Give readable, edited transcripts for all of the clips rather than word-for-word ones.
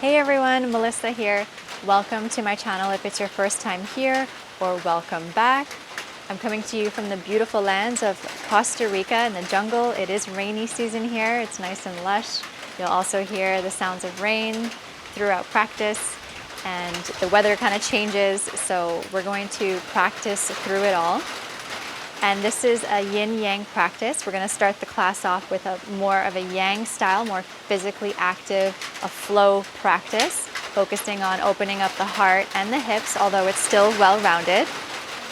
Hey everyone, Melissa here. Welcome to my channel if it's your first time here, or welcome back. I'm coming to you from the beautiful lands of Costa Rica in the jungle. It is rainy season here. It's nice and lush. You'll also hear the sounds of rain throughout practice, and the weather kind of changes, so we're going to practice through it all. And this is a yin-yang practice. We're going to start the class off with more of a yang style, more physically active, a flow practice, focusing on opening up the heart and the hips, although it's still well-rounded.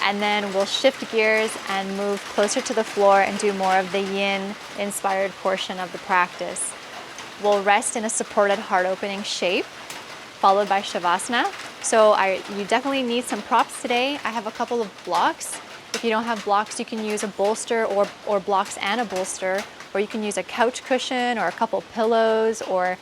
And then we'll shift gears and move closer to the floor and do more of the yin-inspired portion of the practice. We'll rest in a supported heart-opening shape, followed by Shavasana. So you definitely need some props today. I have a couple of blocks. If you don't have blocks, you can use a bolster or blocks and a bolster, or you can use a couch cushion or a couple pillows or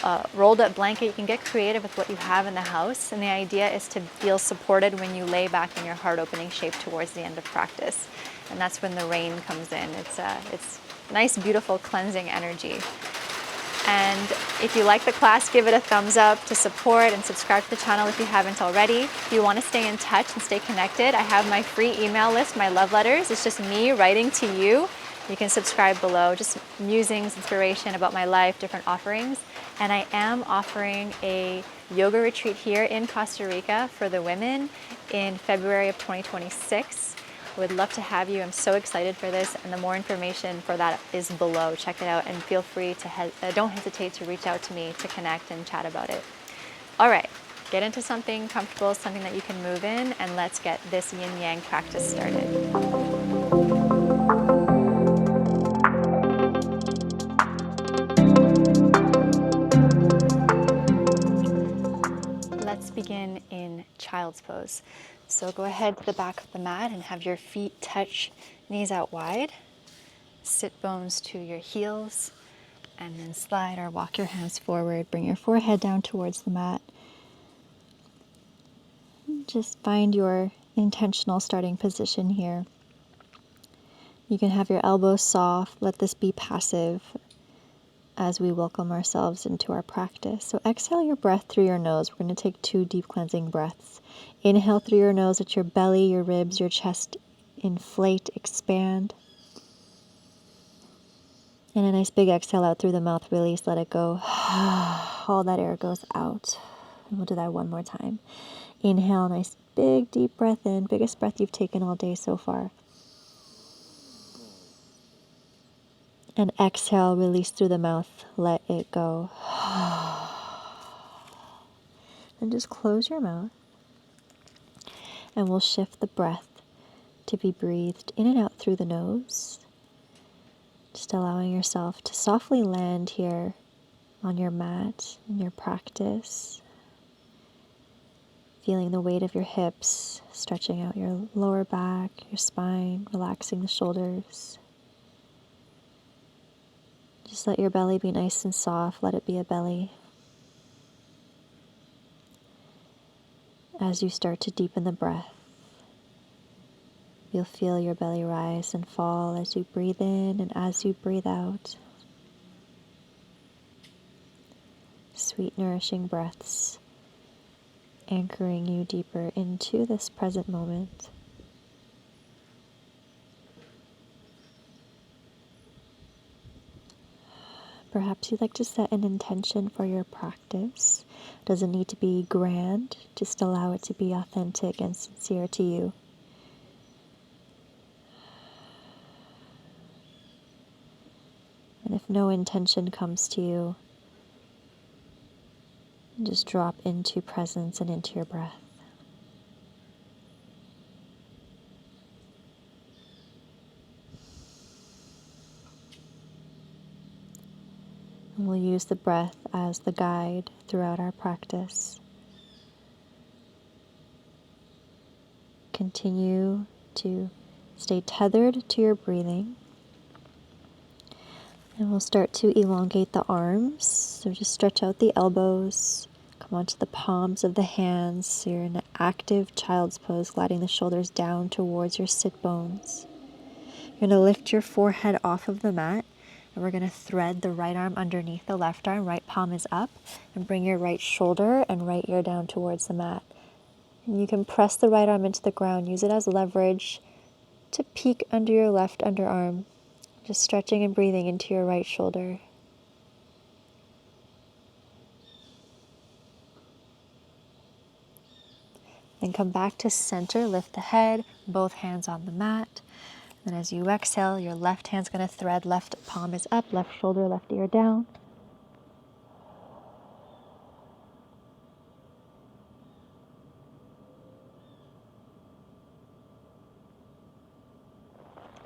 a rolled up blanket. You can get creative with what you have in the house. And the idea is to feel supported when you lay back in your heart opening shape towards the end of practice. And that's when the rain comes in. It's nice, beautiful, cleansing energy. And if you like the class, give it a thumbs up to support and subscribe to the channel if you haven't already. If you want to stay in touch and stay connected, I have my free email list, my love letters. It's just me writing to you. You can subscribe below, just musings, inspiration about my life, different offerings. And I am offering a yoga retreat here in Costa Rica for the women in February of 2026. I would love to have you. I'm so excited for this, and the more information for that is below. Check it out and feel free to, don't hesitate to reach out to me to connect and chat about it. All right, get into something comfortable, something that you can move in, and let's get this yin-yang practice started. Let's begin in child's pose. So go ahead to the back of the mat and have your feet touch knees out wide. Sit bones to your heels, and then slide or walk your hands forward. Bring your forehead down towards the mat. Just find your intentional starting position here. You can have your elbows soft. Let this be passive as we welcome ourselves into our practice. So exhale your breath through your nose. We're going to take 2 deep cleansing breaths. Inhale through your nose, let your belly, your ribs, your chest inflate, expand. And a nice big exhale out through the mouth, release, let it go. All that air goes out. And we'll do that one more time. Inhale, nice big deep breath in, biggest breath you've taken all day so far. And exhale, release through the mouth, let it go. And just close your mouth. And we'll shift the breath to be breathed in and out through the nose. Just allowing yourself to softly land here on your mat in your practice. Feeling the weight of your hips, stretching out your lower back, your spine, relaxing the shoulders. Just let your belly be nice and soft. Let it be a belly. As you start to deepen the breath, you'll feel your belly rise and fall as you breathe in and as you breathe out. Sweet, nourishing breaths, anchoring you deeper into this present moment. Perhaps you'd like to set an intention for your practice. Doesn't need to be grand, just allow it to be authentic and sincere to you. And if no intention comes to you, just drop into presence and into your breath. And we'll use the breath as the guide throughout our practice. Continue to stay tethered to your breathing. And we'll start to elongate the arms. So just stretch out the elbows. Come onto the palms of the hands. So you're in an active child's pose, gliding the shoulders down towards your sit bones. You're going to lift your forehead off of the mat And we're going to thread the right arm underneath the left arm, right palm is up, and bring your right shoulder and right ear down towards the mat. And you can press the right arm into the ground, use it as leverage to peek under your left underarm, just stretching and breathing into your right shoulder. Then come back to center, lift the head, both hands on the mat. And as you exhale, your left hand's going to thread, left palm is up, left shoulder, left ear down.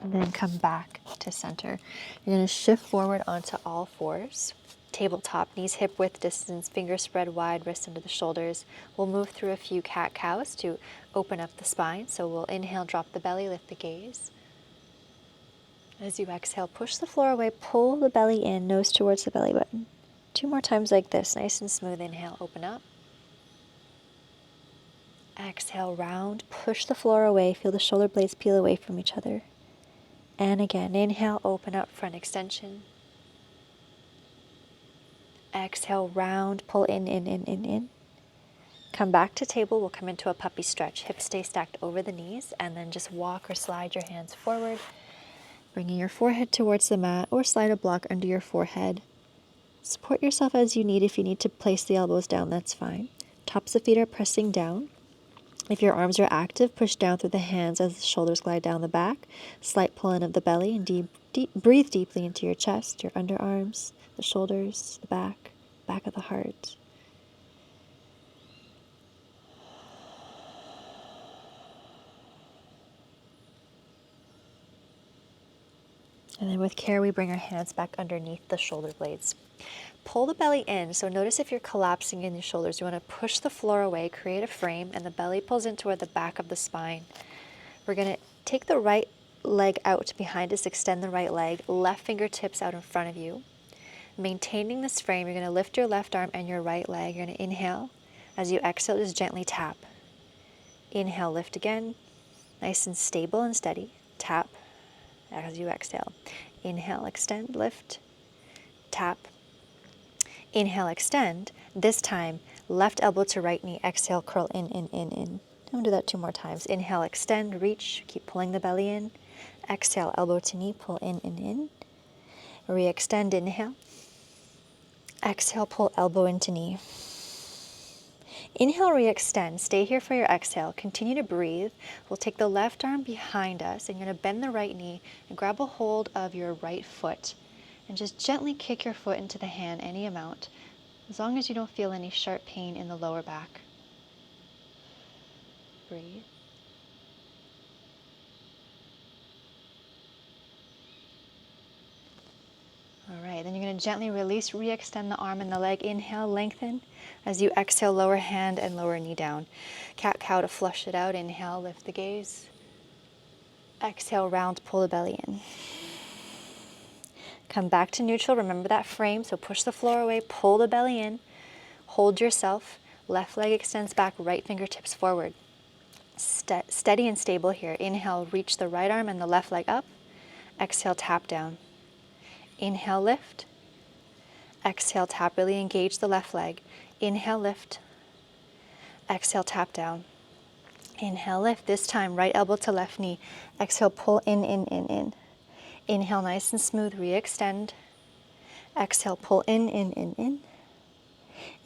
And then come back to center. You're going to shift forward onto all fours. Tabletop, knees hip width distance, fingers spread wide, wrists under the shoulders. We'll move through a few cat-cows to open up the spine. So we'll inhale, drop the belly, lift the gaze. As you exhale, push the floor away, pull the belly in, nose towards the belly button. 2 more times like this, nice and smooth. Inhale, open up. Exhale, round, push the floor away, feel the shoulder blades peel away from each other. And again, inhale, open up, front extension. Exhale, round, pull in. Come back to table, we'll come into a puppy stretch. Hips stay stacked over the knees, and then just walk or slide your hands forward, bringing your forehead towards the mat, or slide a block under your forehead. Support yourself as you need. If you need to place the elbows down, that's fine. Tops of feet are pressing down. If your arms are active, push down through the hands as the shoulders glide down the back. Slight pull in of the belly, and breathe deeply into your chest, your underarms, the shoulders, the back of the heart. And then with care, we bring our hands back underneath the shoulder blades. Pull the belly in. So notice if you're collapsing in your shoulders, you want to push the floor away, create a frame, and the belly pulls in toward the back of the spine. We're going to take the right leg out behind us, extend the right leg, left fingertips out in front of you. Maintaining this frame, you're going to lift your left arm and your right leg. You're going to inhale. As you exhale, just gently tap. Inhale, lift again. Nice and stable and steady. Tap as you exhale. Inhale, extend, lift, tap. Inhale, extend. This time, left elbow to right knee. Exhale, curl in. I'm going to do that 2 more times. Inhale, extend, reach. Keep pulling the belly in. Exhale, elbow to knee, pull in. Re-extend, inhale. Exhale, pull elbow into knee. Inhale, re-extend. Stay here for your exhale. Continue to breathe. We'll take the left arm behind us, and you're going to bend the right knee and grab a hold of your right foot. And just gently kick your foot into the hand, any amount, as long as you don't feel any sharp pain in the lower back. Breathe. All right, then you're going to gently release, re-extend the arm and the leg. Inhale, lengthen. As you exhale, lower hand and lower knee down. Cat-cow to flush it out. Inhale, lift the gaze. Exhale, round, pull the belly in. Come back to neutral. Remember that frame, so push the floor away, pull the belly in. Hold yourself. Left leg extends back, right fingertips forward. Steady and stable here. Inhale, reach the right arm and the left leg up. Exhale, tap down. Inhale, lift. Exhale, tap. Really engage the left leg. Inhale, lift. Exhale, tap down. Inhale, lift. This time, right elbow to left knee. Exhale, pull in. Inhale, nice and smooth. Re-extend. Exhale, pull in.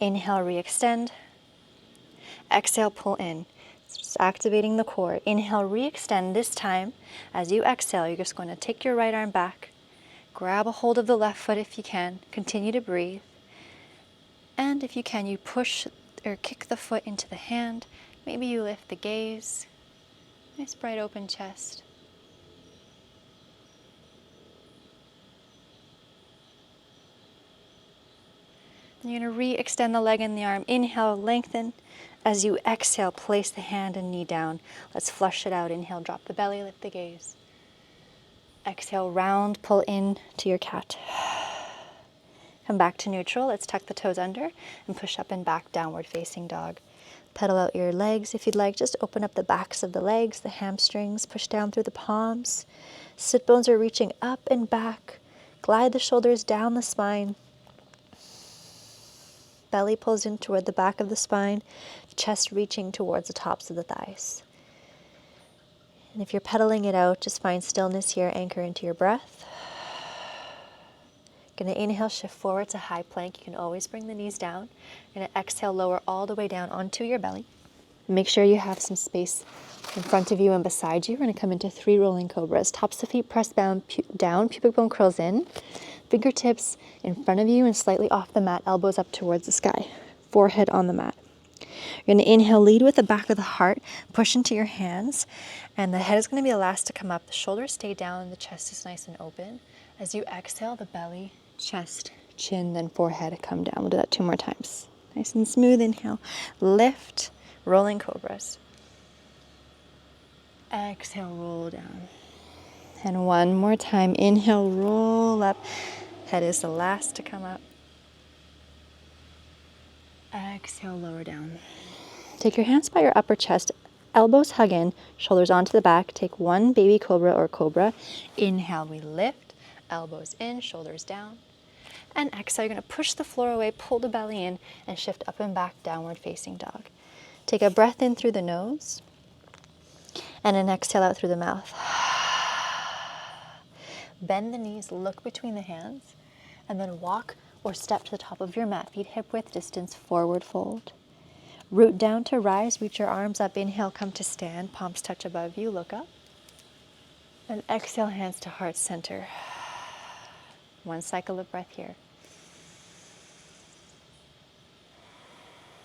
Inhale, re-extend. Exhale, pull in. Just activating the core. Inhale, re-extend. This time, as you exhale, you're just going to take your right arm back. Grab a hold of the left foot if you can. Continue to breathe. And if you can, you push or kick the foot into the hand. Maybe you lift the gaze. Nice bright open chest. You're going to re-extend the leg and the arm. Inhale, lengthen. As you exhale, place the hand and knee down. Let's flush it out. Inhale, drop the belly, lift the gaze. Exhale, round, pull in to your cat. Come back to neutral. Let's tuck the toes under and push up and back, downward facing dog. Pedal out your legs if you'd like. Just open up the backs of the legs, the hamstrings, push down through the palms. Sit bones are reaching up and back. Glide the shoulders down the spine. Belly pulls in toward the back of the spine, chest reaching towards the tops of the thighs. And if you're pedaling it out, just find stillness here, anchor into your breath. Gonna inhale, shift forward to high plank. You can always bring the knees down. Gonna exhale, lower all the way down onto your belly. Make sure you have some space in front of you and beside you. We're gonna come into 3 rolling cobras. Tops of feet pressed down, pubic bone curls in. Fingertips in front of you and slightly off the mat, elbows up towards the sky. Forehead on the mat. You're gonna inhale, lead with the back of the heart, push into your hands, and the head is gonna be the last to come up. The shoulders stay down, the chest is nice and open. As you exhale, the belly, chest, chin, then forehead come down. We'll do that 2 more times. Nice and smooth. Inhale, lift, rolling cobras. Exhale, roll down. And 1 more time. Inhale, roll up. Head is the last to come up. Exhale, lower down. Take your hands by your upper chest. Elbows hug in, shoulders onto the back. Take 1 baby cobra or cobra. Inhale, we lift. Elbows in, shoulders down. And exhale, you're going to push the floor away, pull the belly in, and shift up and back, downward facing dog. Take a breath in through the nose, and an exhale out through the mouth. Bend the knees, look between the hands, and then walk or step to the top of your mat, feet hip width distance, forward fold. Root down to rise, reach your arms up, inhale, come to stand, palms touch above you, look up. And exhale, hands to heart center. 1 cycle of breath here.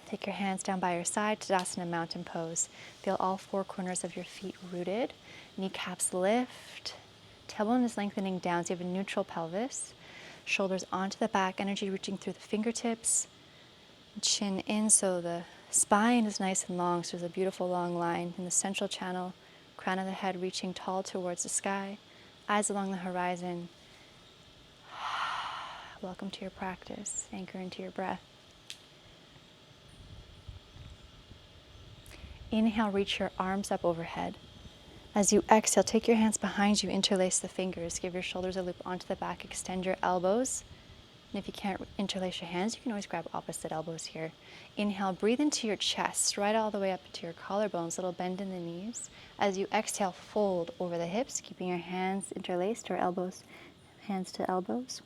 Take your hands down by your side, Tadasana mountain pose. Feel all 4 corners of your feet rooted. Kneecaps lift. Tailbone is lengthening down so you have a neutral pelvis. Shoulders onto the back, energy reaching through the fingertips. Chin in so the spine is nice and long, so there's a beautiful long line in the central channel. Crown of the head reaching tall towards the sky. Eyes along the horizon. Welcome to your practice. Anchor into your breath. Inhale, reach your arms up overhead. As you exhale, take your hands behind you, interlace the fingers, give your shoulders a loop onto the back, extend your elbows. And if you can't interlace your hands, you can always grab opposite elbows here. Inhale, breathe into your chest, right all the way up into your collarbones, little bend in the knees. As you exhale, fold over the hips, keeping your hands interlaced or elbows, hands to elbows.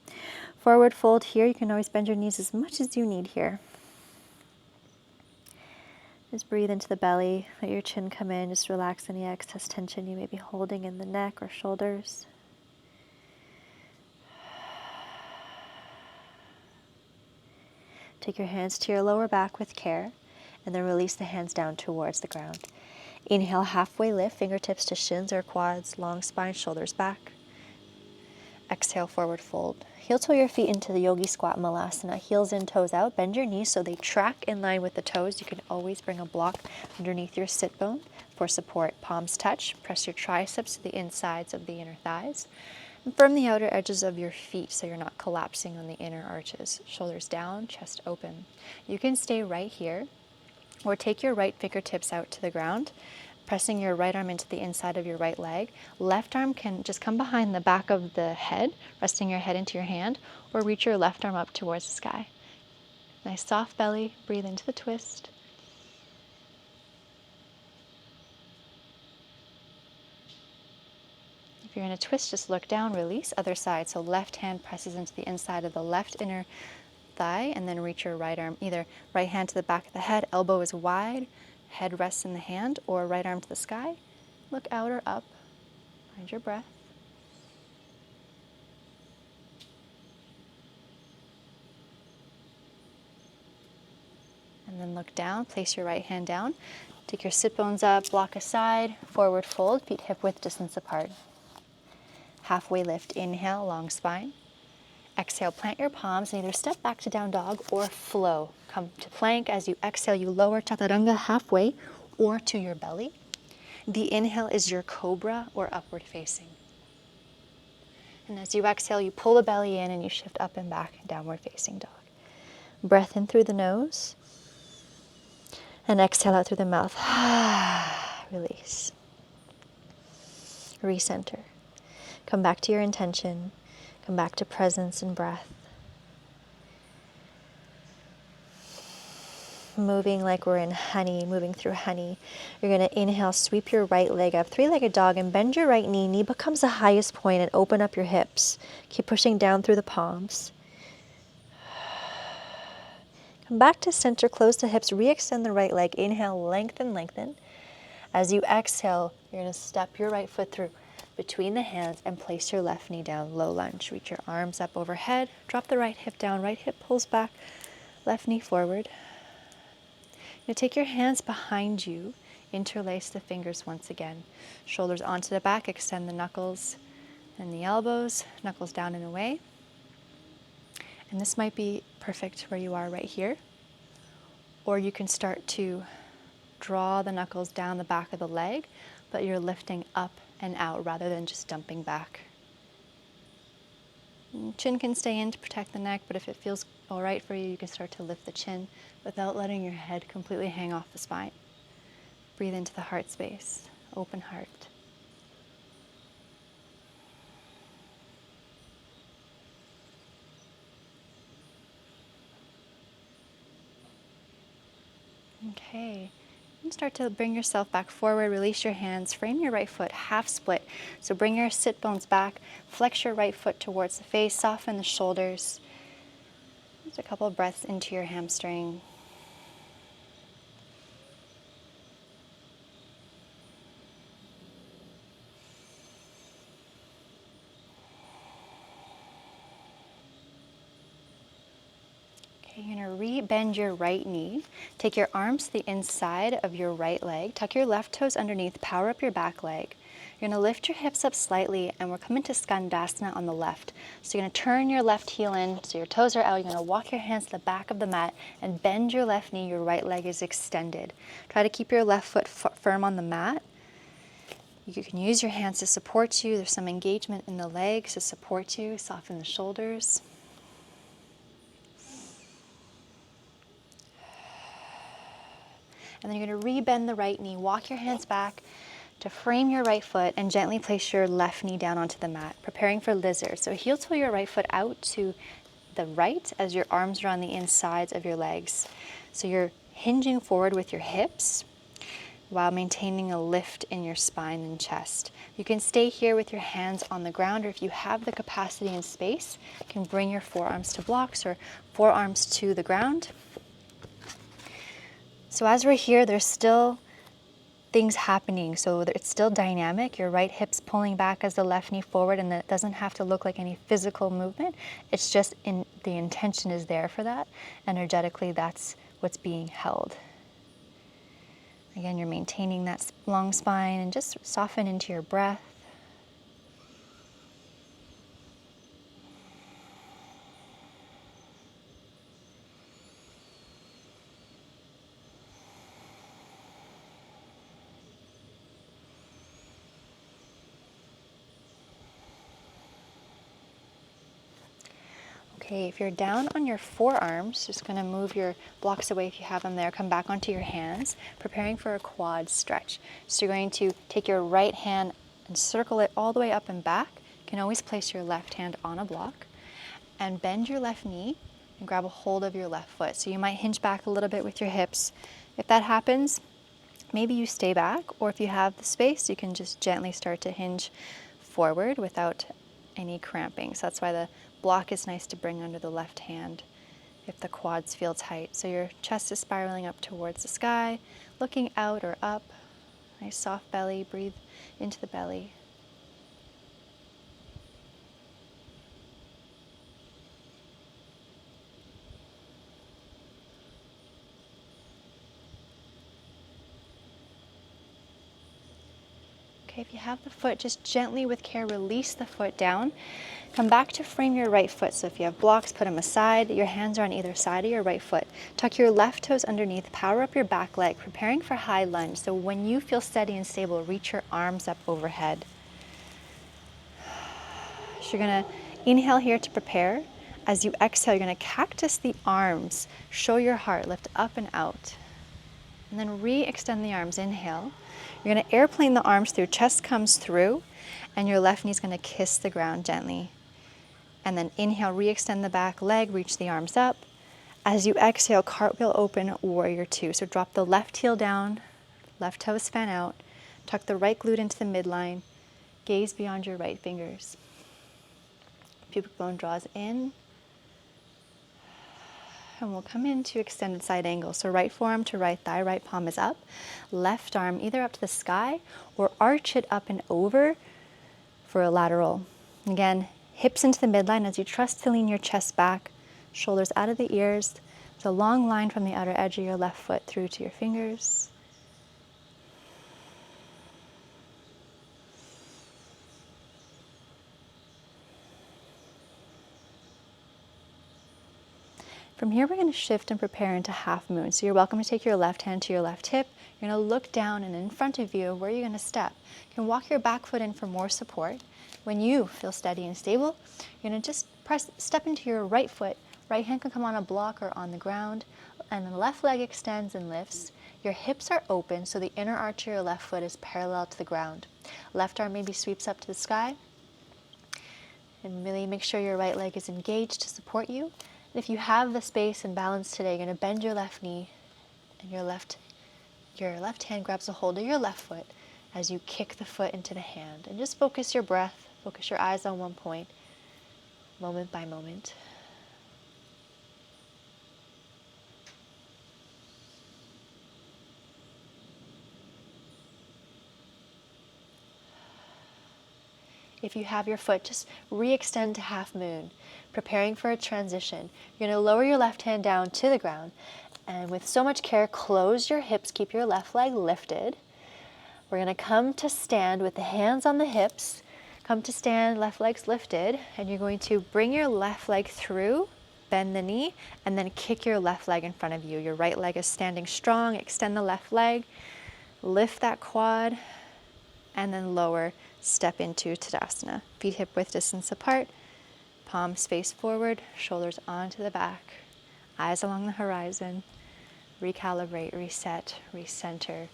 Forward fold here. You can always bend your knees as much as you need here. Just breathe into the belly, let your chin come in, just relax any excess tension you may be holding in the neck or shoulders. Take your hands to your lower back with care, and then release the hands down towards the ground. Inhale, halfway lift, fingertips to shins or quads, long spine, shoulders back. Exhale, forward fold. Heel toe your feet into the yogi squat malasana. Heels in, toes out. Bend your knees so they track in line with the toes. You can always bring a block underneath your sit bone for support. Palms touch. Press your triceps to the insides of the inner thighs. And firm the outer edges of your feet so you're not collapsing on the inner arches. Shoulders down, chest open. You can stay right here or take your right fingertips out to the ground, pressing your right arm into the inside of your right leg. Left arm can just come behind the back of the head, resting your head into your hand, or reach your left arm up towards the sky. Nice soft belly, breathe into the twist. If you're in a twist, just look down, release, other side. So left hand presses into the inside of the left inner thigh, and then reach your right arm, either right hand to the back of the head, elbow is wide, head rests in the hand, or right arm to the sky. Look out or up. Find your breath. And then look down. Place your right hand down. Take your sit bones up, block aside, forward fold, feet hip width distance apart. Halfway lift. Inhale, long spine. Exhale, plant your palms and either step back to down dog or flow. Come to plank. As you exhale, you lower chaturanga halfway or to your belly. The inhale is your cobra or upward facing. And as you exhale, you pull the belly in and you shift up and back, downward facing dog. Breath in through the nose and exhale out through the mouth. Release. Recenter. Come back to your intention. Come back to presence and breath. Moving like we're in honey, moving through honey. You're going to inhale, sweep your right leg up, three-legged dog, and bend your right knee. Knee becomes the highest point and open up your hips. Keep pushing down through the palms. Come back to center, close the hips, re-extend the right leg. Inhale, lengthen, lengthen. As you exhale, you're going to step your right foot through between the hands and place your left knee down, low lunge. Reach your arms up overhead, drop the right hip down, right hip pulls back, left knee forward. Now take your hands behind you, interlace the fingers once again. Shoulders onto the back, extend the knuckles and the elbows, knuckles down and away. And this might be perfect where you are right here. Or you can start to draw the knuckles down the back of the leg, but you're lifting up and out rather than just dumping back. Chin can stay in to protect the neck, but if it feels all right for you, you can start to lift the chin without letting your head completely hang off the spine. Breathe into the heart space, open heart. Okay. And start to bring yourself back forward, release your hands, frame your right foot, half split. So bring your sit bones back, flex your right foot towards the face, soften the shoulders. Just a couple of breaths into your hamstring. You're going to re-bend your right knee. Take your arms to the inside of your right leg. Tuck your left toes underneath. Power up your back leg. You're going to lift your hips up slightly, and we're coming to Skandasana on the left. So you're going to turn your left heel in, so your toes are out. You're going to walk your hands to the back of the mat and bend your left knee. Your right leg is extended. Try to keep your left foot firm on the mat. You can use your hands to support you. There's some engagement in the legs to support you. Soften the shoulders. And then you're going to re-bend the right knee. Walk your hands back to frame your right foot and gently place your left knee down onto the mat, preparing for lizard. So heel toe your right foot out to the right as your arms are on the insides of your legs. So you're hinging forward with your hips while maintaining a lift in your spine and chest. You can stay here with your hands on the ground, or if you have the capacity and space, you can bring your forearms to blocks or forearms to the ground. So as we're here, there's still things happening. So it's still dynamic. Your right hip's pulling back as the left knee forward, and that doesn't have to look like any physical movement. It's just the intention is there for that. Energetically, that's what's being held. Again, you're maintaining that long spine and just soften into your breath. Okay, if you're down on your forearms, just going to move your blocks away if you have them there. Come back onto your hands, preparing for a quad stretch. So you're going to take your right hand and circle it all the way up and back. You can always place your left hand on a block and bend your left knee and grab a hold of your left foot. So you might hinge back a little bit with your hips. If that happens, maybe you stay back, or if you have the space, you can just gently start to hinge forward without any cramping. So that's why the block is nice to bring under the left hand if the quads feel tight. So your chest is spiraling up towards the sky, looking out or up. Nice soft belly, breathe into the belly. Okay, if you have the foot, just gently with care release the foot down. Come back to frame your right foot. So if you have blocks, put them aside. Your hands are on either side of your right foot. Tuck your left toes underneath. Power up your back leg, preparing for high lunge. So when you feel steady and stable, reach your arms up overhead. So you're going to inhale here to prepare. As you exhale, you're going to cactus the arms. Show your heart, lift up and out. And then re-extend the arms. Inhale. You're going to airplane the arms through. Chest comes through, and your left knee is going to kiss the ground gently. And then inhale, re-extend the back leg, reach the arms up. As you exhale, cartwheel open, warrior two. So drop the left heel down, left toes fan out, tuck the right glute into the midline, gaze beyond your right fingers. Pubic bone draws in. And we'll come into extended side angle. So right forearm to right thigh, right palm is up. Left arm either up to the sky or arch it up and over for a lateral. Again, hips into the midline as you trust to lean your chest back, shoulders out of the ears. There's a long line from the outer edge of your left foot through to your fingers. From here, we're going to shift and prepare into half moon. So you're welcome to take your left hand to your left hip. You're going to look down, and in front of you, where you're going to step, you can walk your back foot in for more support. When you feel steady and stable, you're going to just step into your right foot. Right hand can come on a block or on the ground, and the left leg extends and lifts. Your hips are open, so the inner arch of your left foot is parallel to the ground. Left arm maybe sweeps up to the sky. And really make sure your right leg is engaged to support you. And if you have the space and balance today, you're going to bend your left knee, and your left hand grabs a hold of your left foot as you kick the foot into the hand. And just focus your breath, focus your eyes on one point, moment by moment. If you have your foot, just re-extend to half moon, preparing for a transition. You're going to lower your left hand down to the ground, and with so much care, close your hips, keep your left leg lifted. We're going to come to stand with the hands on the hips. Come to stand, left leg's lifted, and you're going to bring your left leg through, bend the knee, and then kick your left leg in front of you. Your right leg is standing strong. Extend the left leg, lift that quad, and then lower. Step into Tadasana. Feet hip width distance apart, palms face forward, shoulders onto the back, eyes along the horizon. Recalibrate, reset, recenter.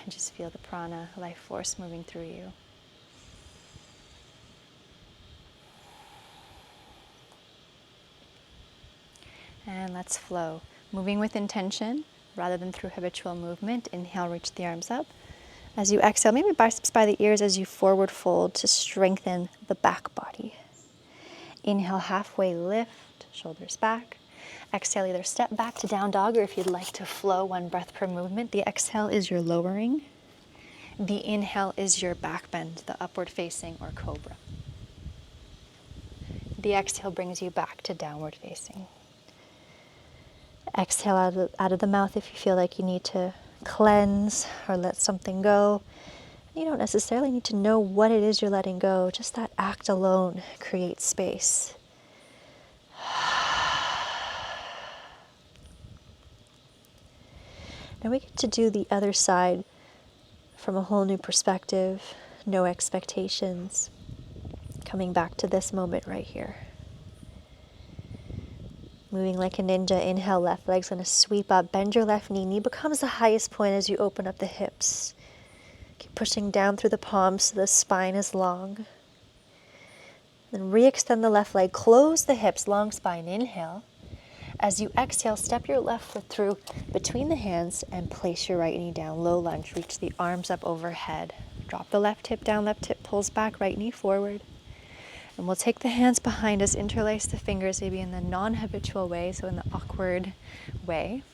And just feel the prana, life force moving through you. And let's flow. Moving with intention rather than through habitual movement. Inhale, reach the arms up. As you exhale, maybe biceps by the ears as you forward fold to strengthen the back body. Inhale, halfway lift, shoulders back. Exhale, either step back to down dog, or if you'd like to flow, one breath per movement. The exhale is your lowering. The inhale is your back bend, the upward facing or cobra. The exhale brings you back to downward facing. Exhale out of the mouth if you feel like you need to cleanse or let something go. You don't necessarily need to know what it is you're letting go. Just that act alone creates space. Now we get to do the other side from a whole new perspective, no expectations. Coming back to this moment right here. Moving like a ninja, inhale, left leg's going to sweep up. Bend your left knee. Knee becomes the highest point as you open up the hips. Keep pushing down through the palms so the spine is long. Then re-extend the left leg. Close the hips, long spine. Inhale. As you exhale, step your left foot through between the hands and place your right knee down. Low lunge. Reach the arms up overhead. Drop the left hip down. Left hip pulls back. Right knee forward. And we'll take the hands behind us, interlace the fingers maybe in the non-habitual way, so in the awkward way.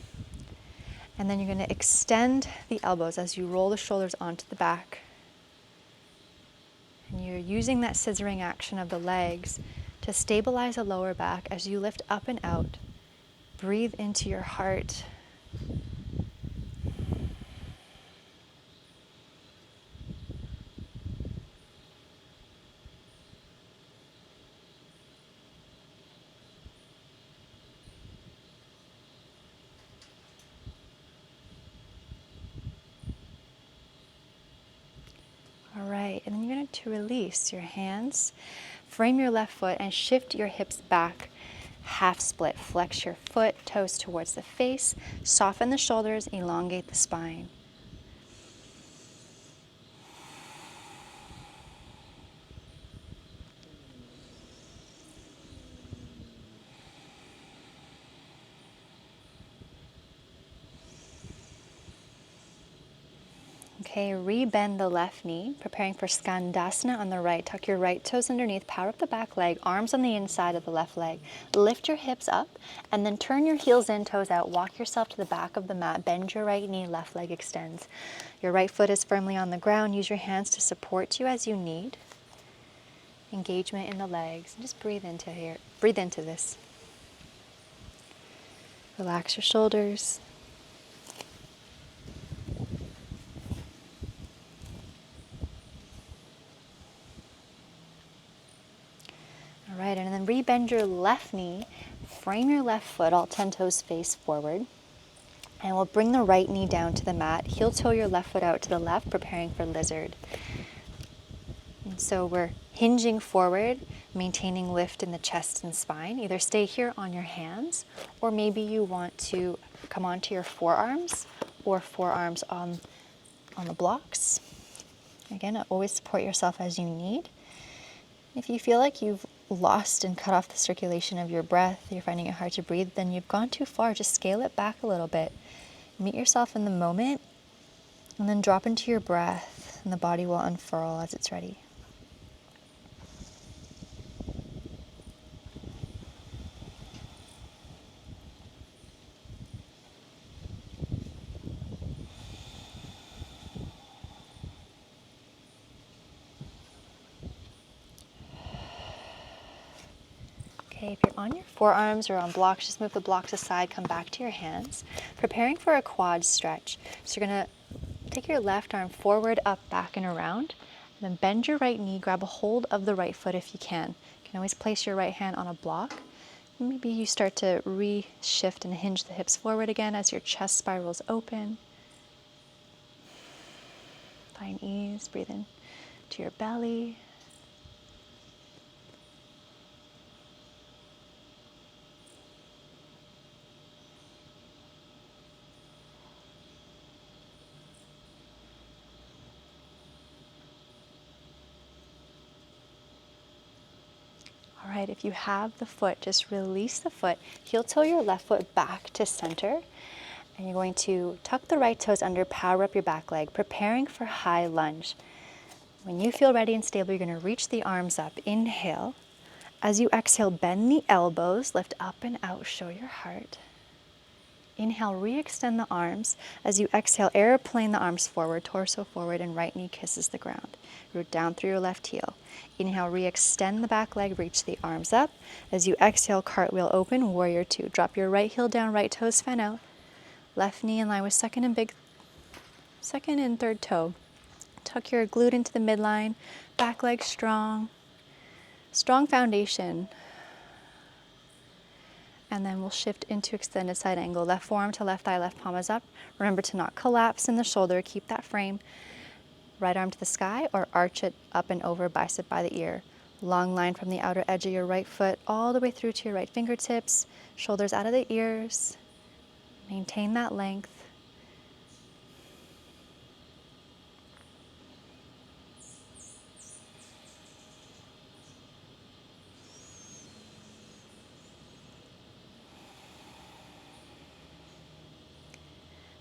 And then you're going to extend the elbows as you roll the shoulders onto the back. And you're using that scissoring action of the legs to stabilize the lower back as you lift up and out. Breathe into your heart. All right, and then you're going to release your hands, frame your left foot, and shift your hips back. Half split, flex your foot, toes towards the face, soften the shoulders, elongate the spine. Okay, rebend the left knee, preparing for Skandasana on the right. Tuck your right toes underneath, power up the back leg, arms on the inside of the left leg. Lift your hips up, and then turn your heels in, toes out. Walk yourself to the back of the mat. Bend your right knee, left leg extends. Your right foot is firmly on the ground. Use your hands to support you as you need. Engagement in the legs. And just breathe into here. Breathe into this. Relax your shoulders. All right, and then rebend your left knee, frame your left foot, all 10 toes face forward, and we'll bring the right knee down to the mat, heel toe your left foot out to the left, preparing for lizard. And so we're hinging forward, maintaining lift in the chest and spine. Either stay here on your hands, or maybe you want to come onto your forearms, or forearms on the blocks. Again, always support yourself as you need. If you feel like you've lost and cut off the circulation of your breath, you're finding it hard to breathe, then you've gone too far. Just scale it back a little bit. Meet yourself in the moment, and then drop into your breath, and the body will unfurl as it's ready. Okay, if you're on your forearms or on blocks, just move the blocks aside, come back to your hands. Preparing for a quad stretch. So you're gonna take your left arm forward, up, back, and around. And then bend your right knee, grab a hold of the right foot if you can. You can always place your right hand on a block. Maybe you start to re-shift and hinge the hips forward again as your chest spirals open. Find ease, breathe in to your belly. All right, if you have the foot, just release the foot. Heel toe your left foot back to center. And you're going to tuck the right toes under, power up your back leg, preparing for high lunge. When you feel ready and stable, you're going to reach the arms up. Inhale. As you exhale, bend the elbows, lift up and out, show your heart. Inhale, re-extend the arms. As you exhale, airplane the arms forward, torso forward, and right knee kisses the ground. Root down through your left heel. Inhale, re-extend the back leg, reach the arms up. As you exhale, cartwheel open, warrior two. Drop your right heel down, right toes fan out. Left knee in line with second and third toe. Tuck your glute into the midline, back leg strong. Strong foundation. And then we'll shift into extended side angle. Left forearm to left thigh, left palm is up. Remember to not collapse in the shoulder, keep that frame. Right arm to the sky or arch it up and over, bicep by the ear. Long line from the outer edge of your right foot all the way through to your right fingertips. Shoulders out of the ears. Maintain that length.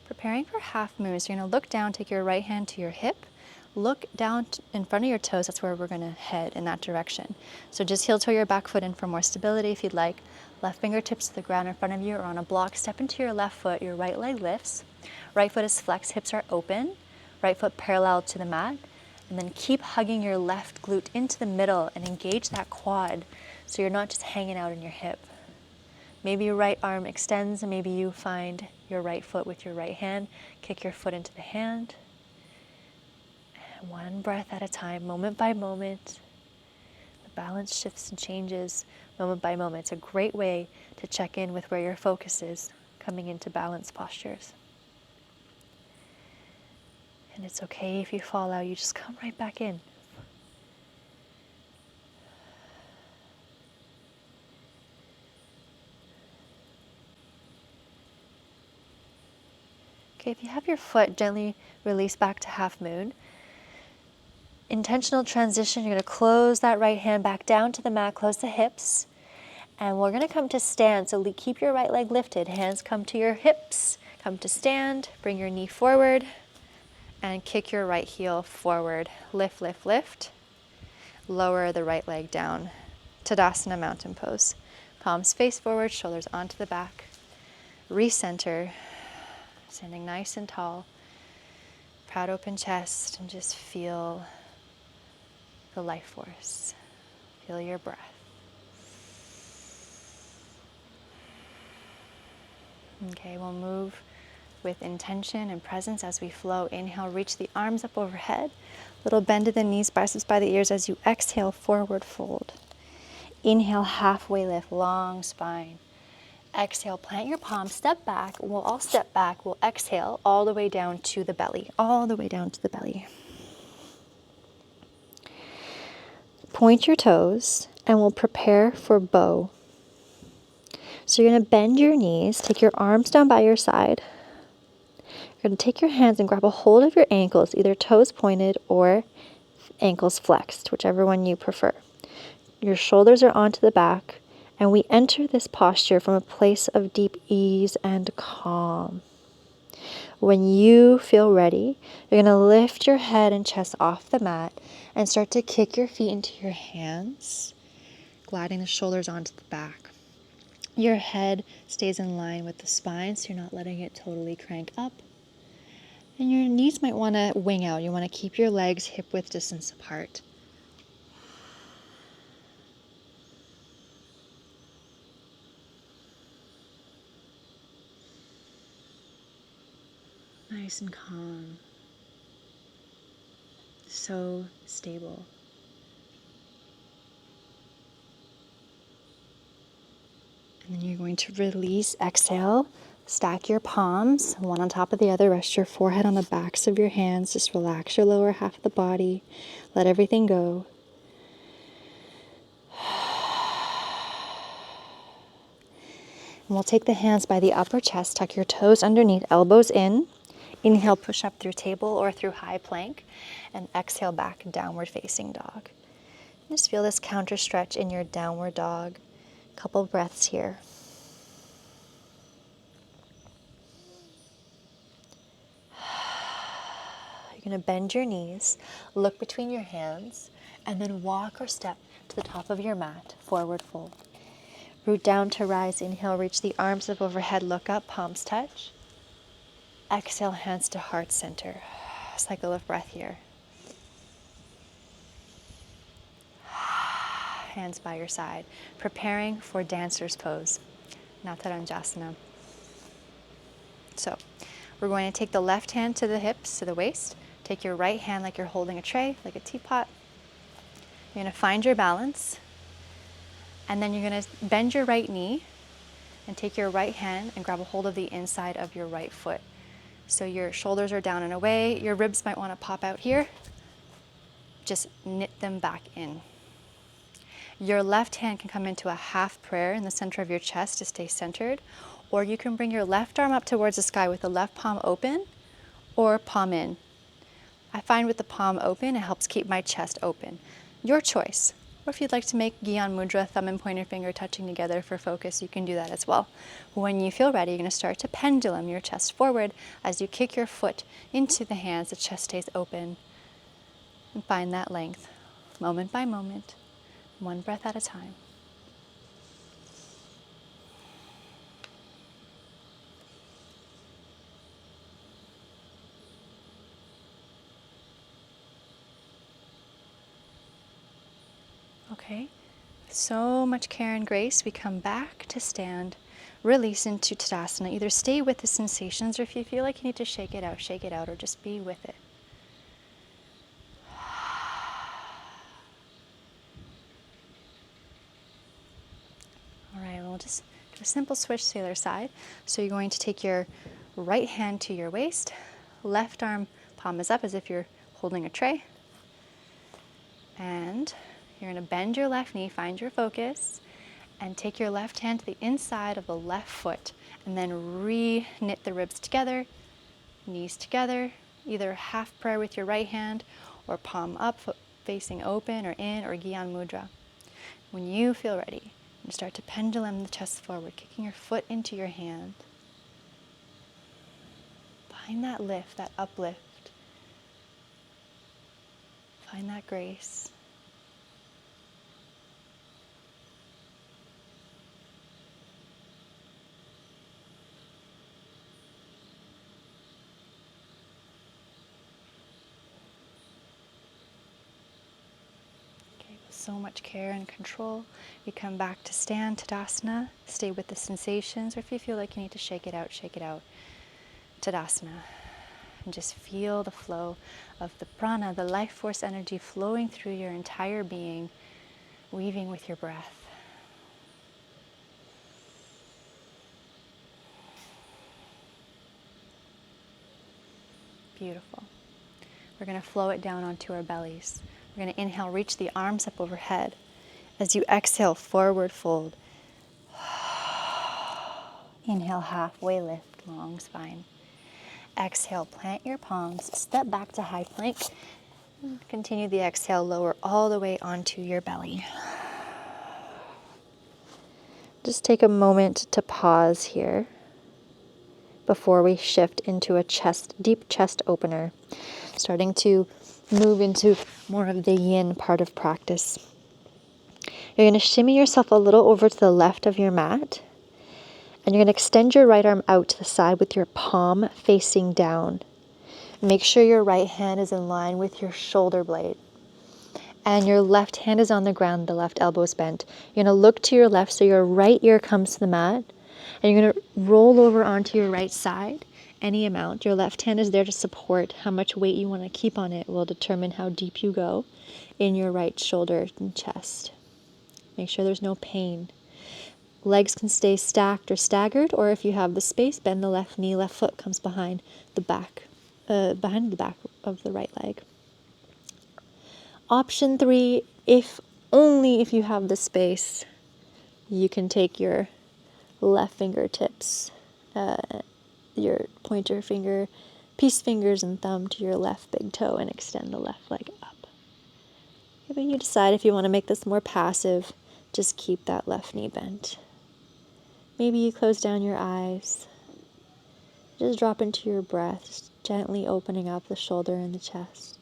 Preparing for half moon, so you're going to look down, take your right hand to your hip, look down in front of your toes. That's where we're going to head, in that direction. So just heel toe your back foot in for more stability if you'd like. Left fingertips to the ground in front of you or on a block. Step into your left foot, your right leg lifts. Right foot is flexed, hips are open. Right foot parallel to the mat. And then keep hugging your left glute into the middle and engage that quad so you're not just hanging out in your hip. Maybe your right arm extends and maybe you find your right foot with your right hand. Kick your foot into the hand. And one breath at a time, moment by moment. The balance shifts and changes moment by moment. It's a great way to check in with where your focus is coming into balance postures. And it's okay if you fall out, you just come right back in. Okay, if you have your foot, gently release back to half moon. Intentional transition, you're going to close that right hand back down to the mat, close the hips. And we're going to come to stand, so keep your right leg lifted. Hands come to your hips, come to stand, bring your knee forward. and kick your right heel forward. Lift, lift, lift. Lower the right leg down. Tadasana, mountain pose. Palms face forward, shoulders onto the back. Recenter, standing nice and tall. Proud open chest, and just feel the life force. Feel your breath. Okay, we'll move with intention and presence as we flow. Inhale, reach the arms up overhead. Little bend to the knees, biceps by the ears as you exhale, forward fold. Inhale, halfway lift, long spine. Exhale, plant your palms, step back. We'll all step back. We'll exhale all the way down to the belly, all the way down to the belly. Point your toes and we'll prepare for bow. So you're going to bend your knees, take your arms down by your side. You're going to take your hands and grab a hold of your ankles, either toes pointed or ankles flexed, whichever one you prefer. Your shoulders are onto the back, and we enter this posture from a place of deep ease and calm. When you feel ready, you're going to lift your head and chest off the mat and start to kick your feet into your hands, gliding the shoulders onto the back. Your head stays in line with the spine, so you're not letting it totally crank up. And your knees might want to wing out. You want to keep your legs hip-width distance apart. Nice and calm. So stable. And then you're going to release, exhale. Stack your palms, one on top of the other. Rest your forehead on the backs of your hands. Just relax your lower half of the body. Let everything go. And we'll take the hands by the upper chest. Tuck your toes underneath, elbows in. Inhale, push up through table or through high plank. And exhale back, downward facing dog. Just feel this counter stretch in your downward dog. Couple breaths here. You're going to bend your knees, look between your hands, and then walk or step to the top of your mat, forward fold. Root down to rise. Inhale, reach the arms up overhead, look up, palms touch. Exhale, hands to heart center. Cycle of breath here. Hands by your side, preparing for dancer's pose, Nataranjasana. So, we're going to take the left hand to the hips, to the waist. Take your right hand like you're holding a tray, like a teapot. You're going to find your balance. And then you're going to bend your right knee and take your right hand and grab a hold of the inside of your right foot. So your shoulders are down and away. Your ribs might want to pop out here. Just knit them back in. Your left hand can come into a half prayer in the center of your chest to stay centered. Or you can bring your left arm up towards the sky with the left palm open or palm in. I find with the palm open, it helps keep my chest open. Your choice. Or if you'd like to make Gyan Mudra, thumb and pointer finger touching together for focus, you can do that as well. When you feel ready, you're going to start to pendulum your chest forward as you kick your foot into the hands. The chest stays open. And find that length, moment by moment, one breath at a time. Okay, so much care and grace. We come back to stand, release into Tadasana. Either stay with the sensations, or if you feel like you need to shake it out, or just be with it. All right, we'll just do a simple switch to the other side. So you're going to take your right hand to your waist, left arm, palm is up as if you're holding a tray. And you're going to bend your left knee, find your focus, and take your left hand to the inside of the left foot, and then re-knit the ribs together, knees together, either half prayer with your right hand, or palm up, foot facing open, or in, or Gyan Mudra. When you feel ready, you start to pendulum the chest forward, kicking your foot into your hand. Find that lift, that uplift. Find that grace. Okay, with so much care and control, we come back to stand, Tadasana. Stay with the sensations, or if you feel like you need to shake it out, Tadasana. And just feel the flow of the prana, the life force energy flowing through your entire being, weaving with your breath. Beautiful. We're going to flow it down onto our bellies. We're going to inhale, reach the arms up overhead. As you exhale, forward fold. Inhale, halfway lift, long spine. Exhale, plant your palms, step back to high plank. Continue the exhale, lower all the way onto your belly. Just take a moment to pause here before we shift into a deep chest opener, starting to move into more of the yin part of practice. You're going to shimmy yourself a little over to the left of your mat, and you're going to extend your right arm out to the side with your palm facing down. Make sure your right hand is in line with your shoulder blade, and your left hand is on the ground, the left elbow is bent. You're going to look to your left so your right ear comes to the mat, and you're going to roll over onto your right side any amount. Your left hand is there to support. How much weight you want to keep on it will determine how deep you go in your right shoulder and chest. Make sure there's no pain. Legs can stay stacked or staggered, or if you have the space, bend the left knee, left foot comes behind the back of the right leg. Option 3, only if you have the space, you can take your left fingertips, your pointer finger, peace fingers and thumb to your left big toe and extend the left leg up. If you decide if you want to make this more passive, just keep that left knee bent. Maybe you close down your eyes. Just drop into your breath, just gently opening up the shoulder and the chest.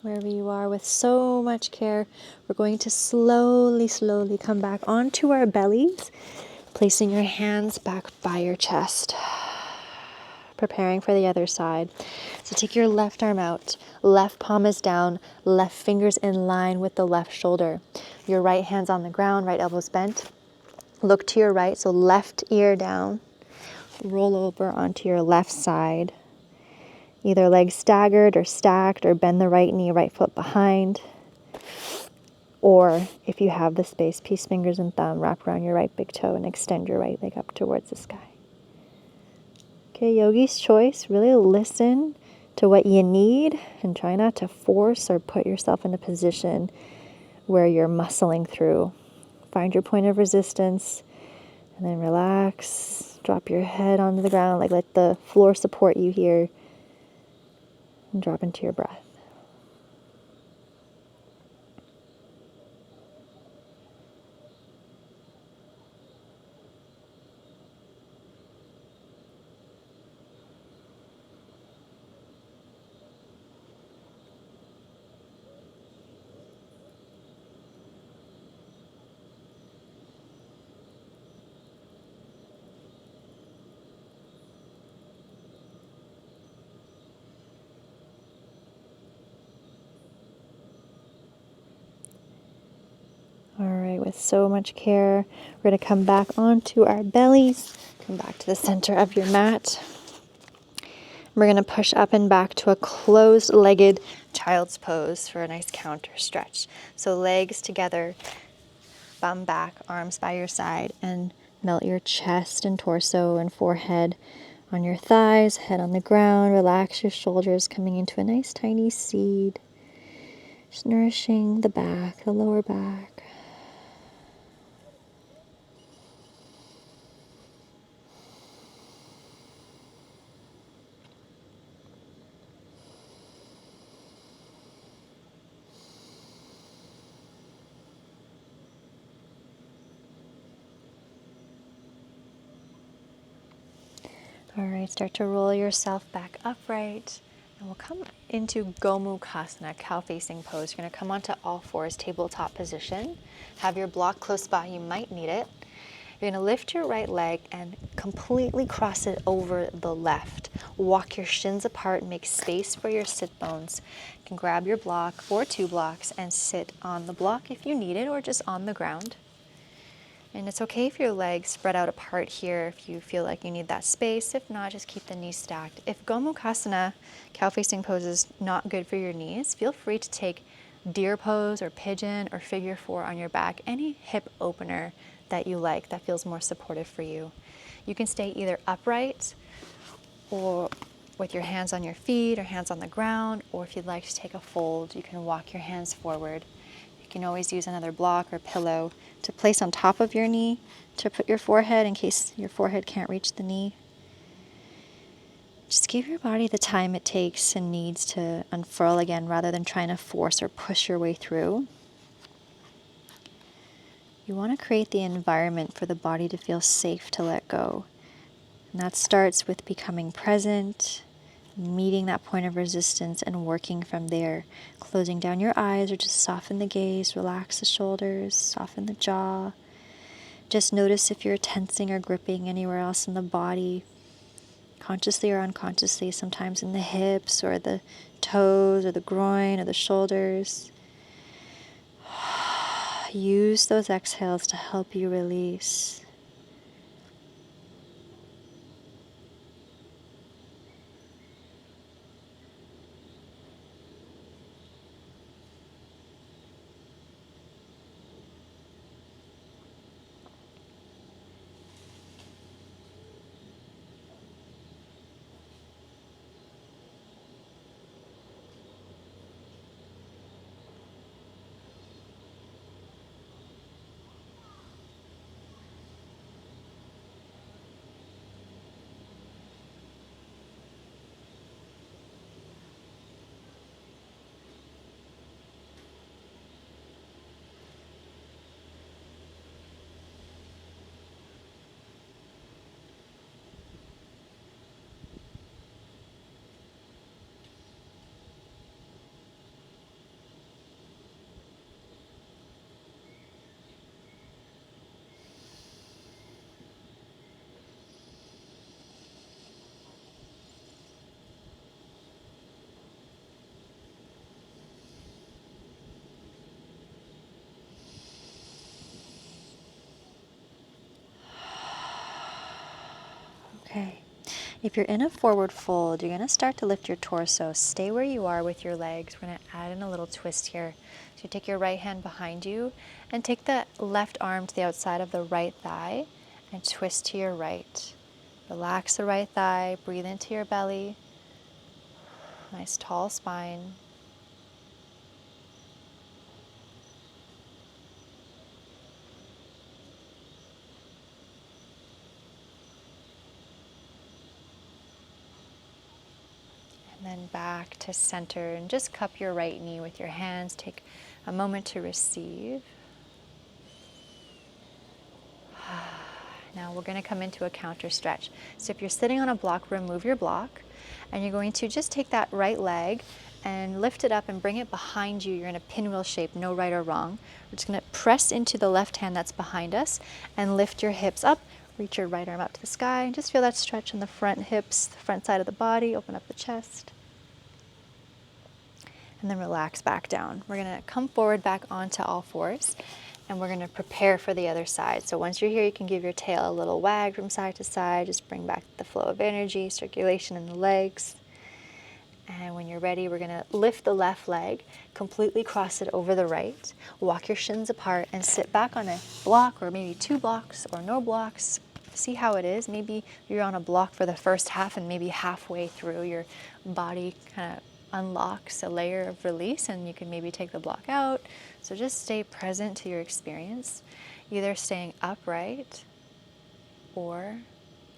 Wherever you are, with so much care, we're going to slowly come back onto our bellies, placing your hands back by your chest, preparing for the other side. So take your left arm out, left palm is down, left fingers in line with the left shoulder. Your right hand's on the ground, right elbow's bent. Look to your right, so left ear down. Roll over onto your left side. Either legs staggered or stacked, or bend the right knee, right foot behind. Or if you have the space, peace fingers and thumb, wrap around your right big toe and extend your right leg up towards the sky. Okay, yogi's choice. Really listen to what you need and try not to force or put yourself in a position where you're muscling through. Find your point of resistance and then relax. Drop your head onto the ground, like let the floor support you here. And drop into your breath. All right, with so much care, we're going to come back onto our bellies, come back to the center of your mat. We're going to push up and back to a closed-legged child's pose for a nice counter stretch. So legs together, bum back, arms by your side, and melt your chest and torso and forehead on your thighs, head on the ground. Relax your shoulders, coming into a nice tiny seed. Just nourishing the back, the lower back. All right, start to roll yourself back upright. And we'll come into Gomukhasana, cow-facing pose. You're going to come onto all fours, tabletop position. Have your block close by, you might need it. You're going to lift your right leg and completely cross it over the left. Walk your shins apart, make space for your sit bones. You can grab your block or 2 blocks and sit on the block if you need it, or just on the ground. And it's okay if your legs spread out apart here if you feel like you need that space. If not, just keep the knees stacked. If Gomukhasana, cow-facing pose, is not good for your knees, feel free to take deer pose or pigeon or figure 4 on your back, any hip opener that you like that feels more supportive for you. You can stay either upright or with your hands on your feet or hands on the ground, or if you'd like to take a fold, you can walk your hands forward. You can always use another block or pillow to place on top of your knee to put your forehead in case your forehead can't reach the knee. Just give your body the time it takes and needs to unfurl again rather than trying to force or push your way through. You want to create the environment for the body to feel safe to let go. And that starts with becoming present, meeting that point of resistance and working from there. Closing down your eyes or just soften the gaze, relax the shoulders, soften the jaw. Just notice if you're tensing or gripping anywhere else in the body, consciously or unconsciously, sometimes in the hips or the toes or the groin or the shoulders. Use those exhales to help you release. Okay. If you're in a forward fold, you're going to start to lift your torso. Stay where you are with your legs. We're going to add in a little twist here. So you take your right hand behind you and take the left arm to the outside of the right thigh and twist to your right. Relax the right thigh, breathe into your belly. Nice tall spine. And then back to center, and just cup your right knee with your hands. Take a moment to receive. Now we're going to come into a counter stretch. So if you're sitting on a block, remove your block, and you're going to just take that right leg and lift it up and bring it behind you. You're in a pinwheel shape, no right or wrong. We're just going to press into the left hand that's behind us and lift your hips up. Reach your right arm up to the sky and just feel that stretch in the front hips, the front side of the body. Open up the chest. And then relax back down. We're going to come forward back onto all fours, and we're going to prepare for the other side. So once you're here, you can give your tail a little wag from side to side. Just bring back the flow of energy, circulation in the legs. And when you're ready, we're going to lift the left leg, completely cross it over the right, walk your shins apart, and sit back on a block or maybe 2 blocks or no blocks. See how it is. Maybe you're on a block for the first half, and maybe halfway through your body kind of unlocks a layer of release and you can maybe take the block out. So just stay present to your experience, either staying upright or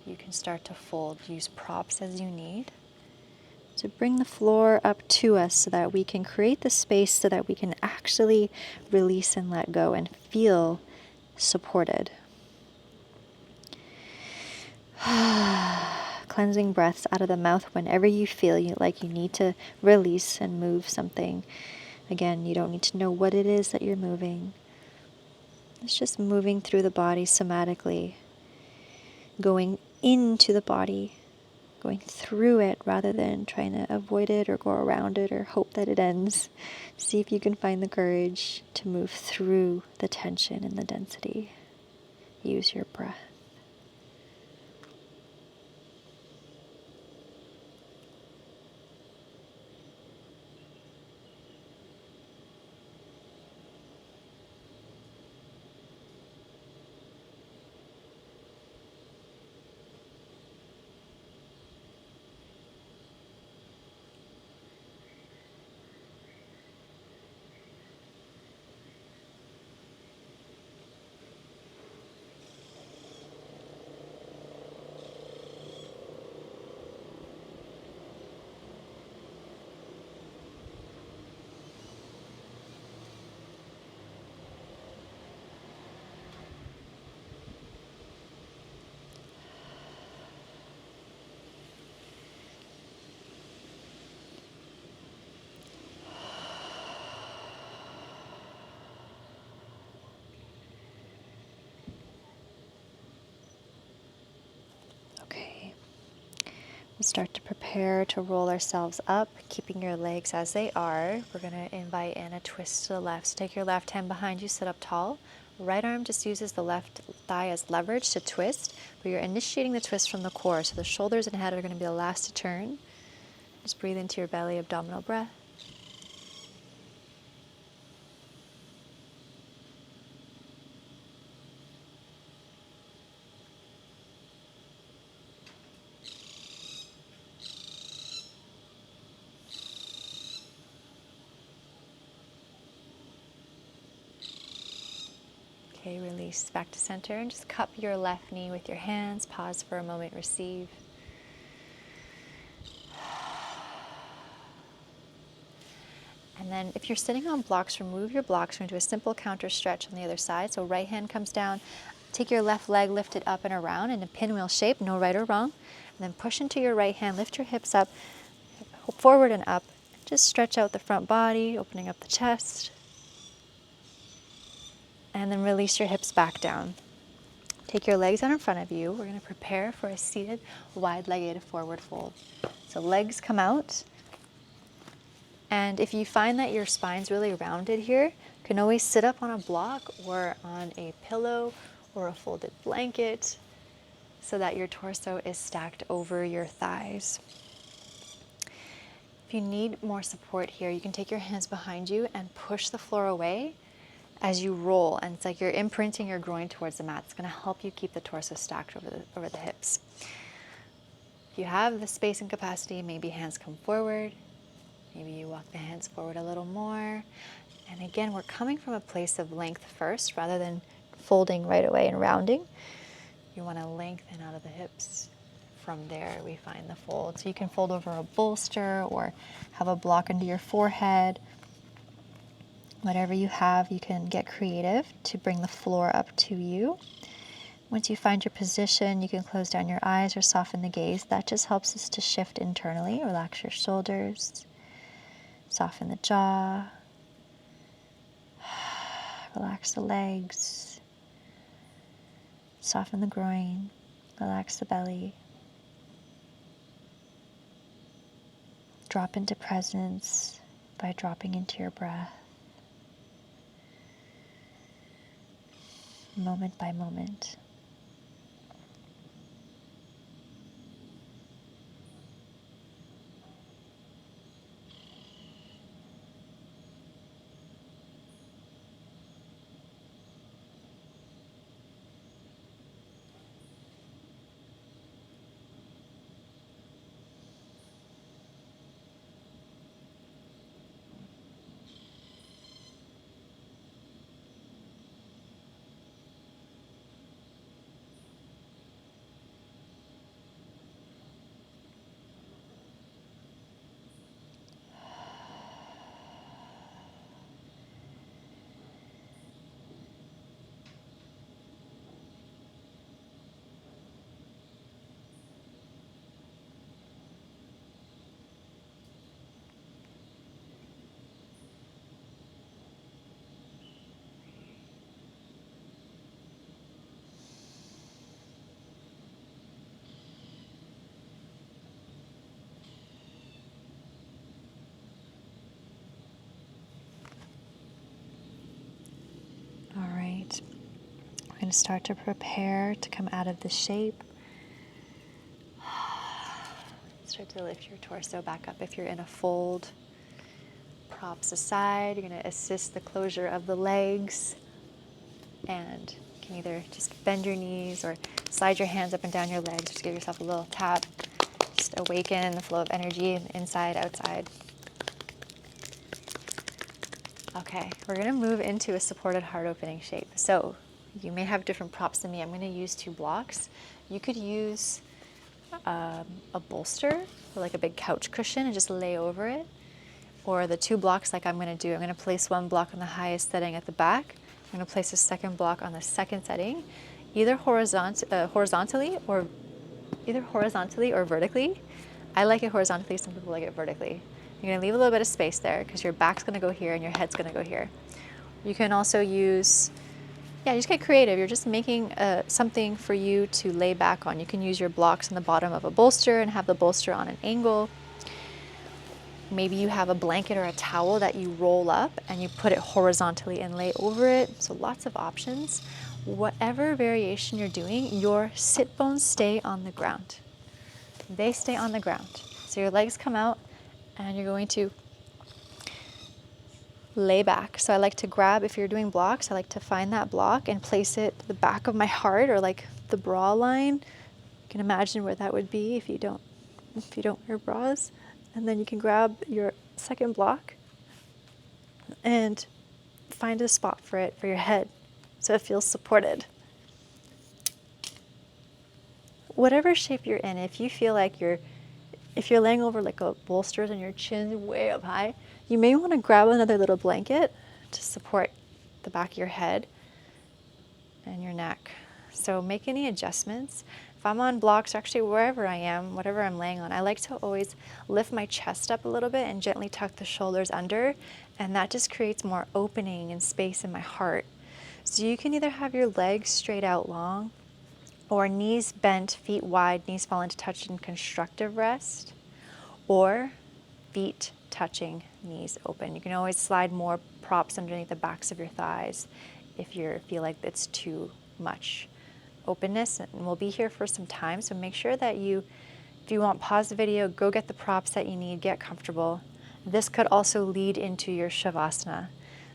you can start to fold. Use props as you need. So bring the floor up to us so that we can create the space so that we can actually release and let go and feel supported. Cleansing breaths out of the mouth whenever you feel like you need to release and move something. Again, you don't need to know what it is that you're moving. It's just moving through the body somatically, going into the body, going through it rather than trying to avoid it or go around it or hope that it ends. See if you can find the courage to move through the tension and the density. Use your breath. Okay. We'll start to prepare to roll ourselves up, keeping your legs as they are. We're going to invite in a twist to the left. So take your left hand behind you, sit up tall. Right arm just uses the left thigh as leverage to twist, but you're initiating the twist from the core. So the shoulders and head are going to be the last to turn. Just breathe into your belly, abdominal breath. Okay, release back to center and just cup your left knee with your hands. Pause for a moment, receive. And then if you're sitting on blocks, remove your blocks. We're going to do a simple counter stretch on the other side. So right hand comes down, take your left leg, lift it up and around in a pinwheel shape, no right or wrong. And then push into your right hand, lift your hips up, forward and up. Just stretch out the front body, opening up the chest. And then release your hips back down. Take your legs out in front of you. We're going to prepare for a seated, wide-legged forward fold. So legs come out. And if you find that your spine's really rounded here, you can always sit up on a block or on a pillow or a folded blanket so that your torso is stacked over your thighs. If you need more support here, you can take your hands behind you and push the floor away as you roll, and it's like you're imprinting your groin towards the mat. It's going to help you keep the torso stacked over the hips. If you have the space and capacity, maybe hands come forward. Maybe you walk the hands forward a little more. And again, we're coming from a place of length first rather than folding right away and rounding. You want to lengthen out of the hips. From there, we find the fold. So you can fold over a bolster or have a block under your forehead. Whatever you have, you can get creative to bring the floor up to you. Once you find your position, you can close down your eyes or soften the gaze. That just helps us to shift internally. Relax your shoulders, soften the jaw, relax the legs, soften the groin, relax the belly. Drop into presence by dropping into your breath. Moment by moment. and start to prepare to come out of the shape. Start to lift your torso back up if you're in a fold. Props aside, you're going to assist the closure of the legs, and you can either just bend your knees or slide your hands up and down your legs. Just give yourself a little tap. Just awaken the flow of energy inside, outside. Okay, we're going to move into a supported heart opening shape. So you may have different props than me. I'm going to use 2 blocks. You could use a bolster, or like a big couch cushion, and just lay over it. Or the 2 blocks like I'm going to do. I'm going to place 1 block on the highest setting at the back. I'm going to place a second block on the second setting, either horizontally or vertically. I like it horizontally, some people like it vertically. You're going to leave a little bit of space there because your back's going to go here and your head's going to go here. You can also use, just get creative. You're just making something for you to lay back on. You can use your blocks on the bottom of a bolster and have the bolster on an angle. Maybe you have a blanket or a towel that you roll up and you put it horizontally and lay over it. So lots of options. Whatever variation you're doing, your sit bones stay on the ground. They stay on the ground. So your legs come out and you're going to lay back. So I like to grab, if you're doing blocks, I like to find that block and place it to the back of my heart, or like the bra line. You can imagine where that would be if you don't wear bras. And then you can grab your second block and find a spot for it for your head so it feels supported. Whatever shape you're in, if you feel like if you're laying over like a bolster and your chin's way up high, you may want to grab another little blanket to support the back of your head and your neck. So make any adjustments. If I'm on blocks, or actually wherever I am, whatever I'm laying on, I like to always lift my chest up a little bit and gently tuck the shoulders under, and that just creates more opening and space in my heart. So you can either have your legs straight out long, or knees bent, feet wide, knees fall into touch in constructive rest, or feet touching, knees open. You can always slide more props underneath the backs of your thighs if you feel like it's too much openness. And we'll be here for some time, so make sure that if you want, pause the video, go get the props that you need, get comfortable. This could also lead into your Shavasana,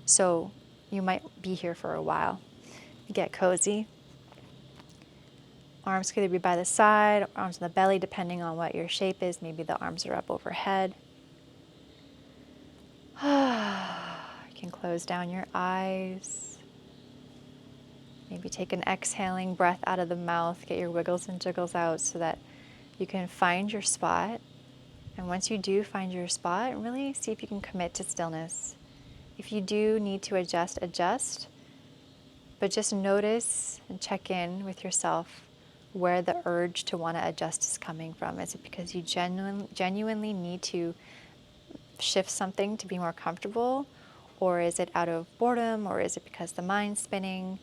so you might be here for a while. Get cozy. Arms could either be by the side, arms on the belly, depending on what your shape is. Maybe the arms are up overhead. You can close down your eyes. Maybe take an exhaling breath out of the mouth. Get your wiggles and jiggles out so that you can find your spot. And once you do find your spot, really see if you can commit to stillness. If you do need to adjust, adjust. But just notice and check in with yourself where the urge to want to adjust is coming from. Is it because you genuinely need to shift something to be more comfortable? Or is it out of boredom? Or is it because the mind's spinning?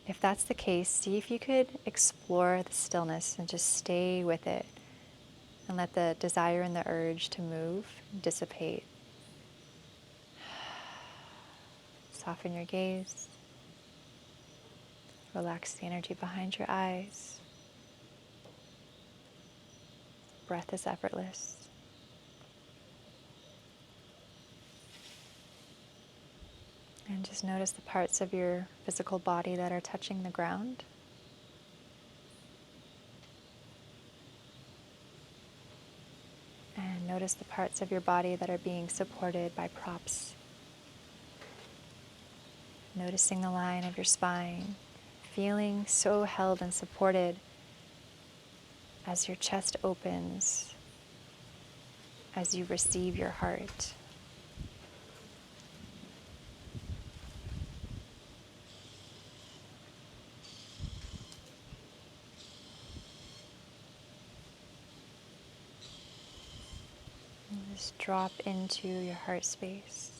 If that's the case, see if you could explore the stillness and just stay with it and let the desire and the urge to move dissipate. Soften your gaze. Relax the energy behind your eyes. Breath is effortless. And just notice the parts of your physical body that are touching the ground. And notice the parts of your body that are being supported by props. Noticing the line of your spine, feeling so held and supported as your chest opens, as you receive your heart. And just drop into your heart space,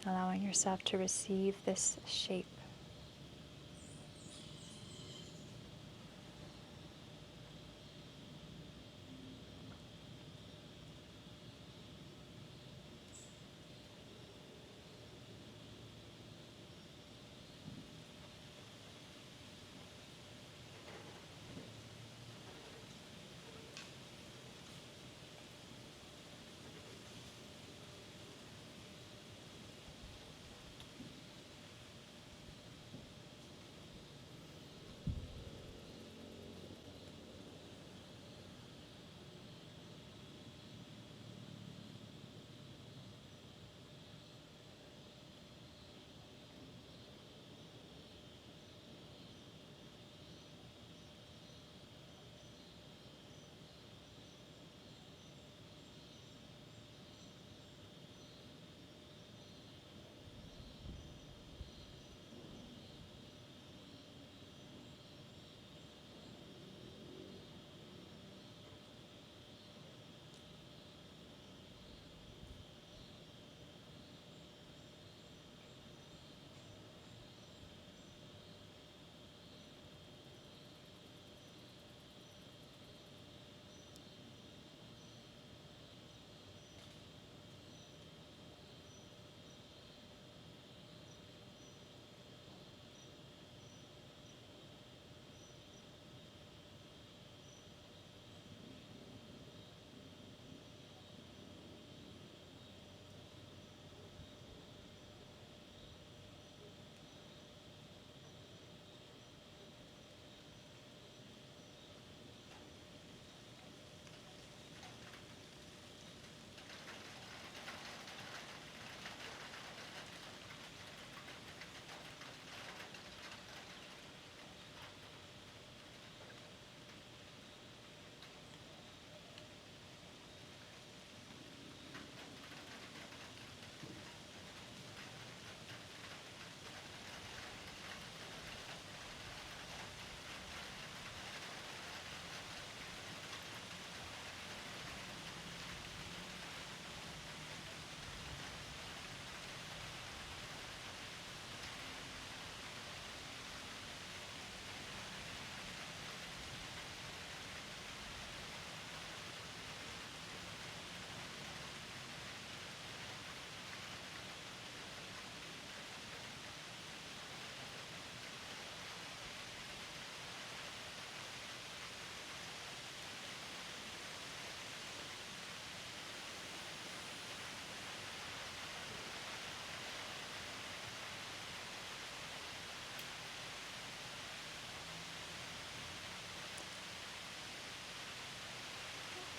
allowing yourself to receive this shape.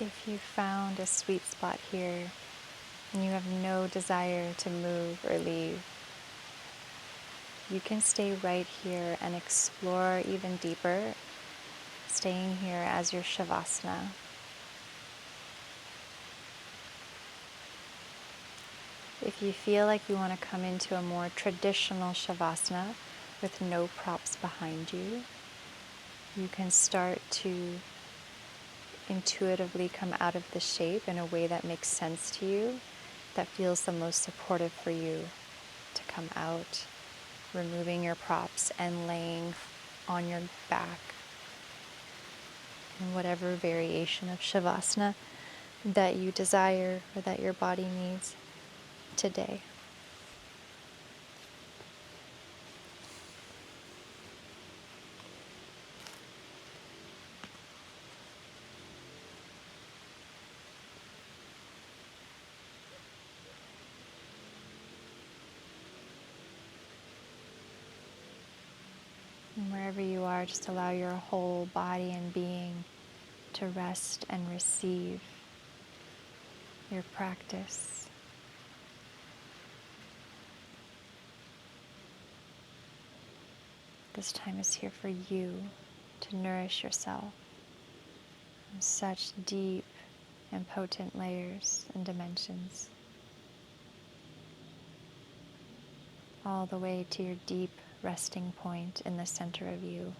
If you found a sweet spot here and you have no desire to move or leave, you can stay right here and explore even deeper, staying here as your Shavasana. If you feel like you want to come into a more traditional Shavasana with no props behind you, you can start to intuitively come out of the shape in a way that makes sense to you, that feels the most supportive for you to come out, removing your props and laying on your back in whatever variation of Shavasana that you desire or that your body needs today. And wherever you are, just allow your whole body and being to rest and receive your practice. This time is here for you to nourish yourself in such deep and potent layers and dimensions, all the way to your deep resting point in the center of you.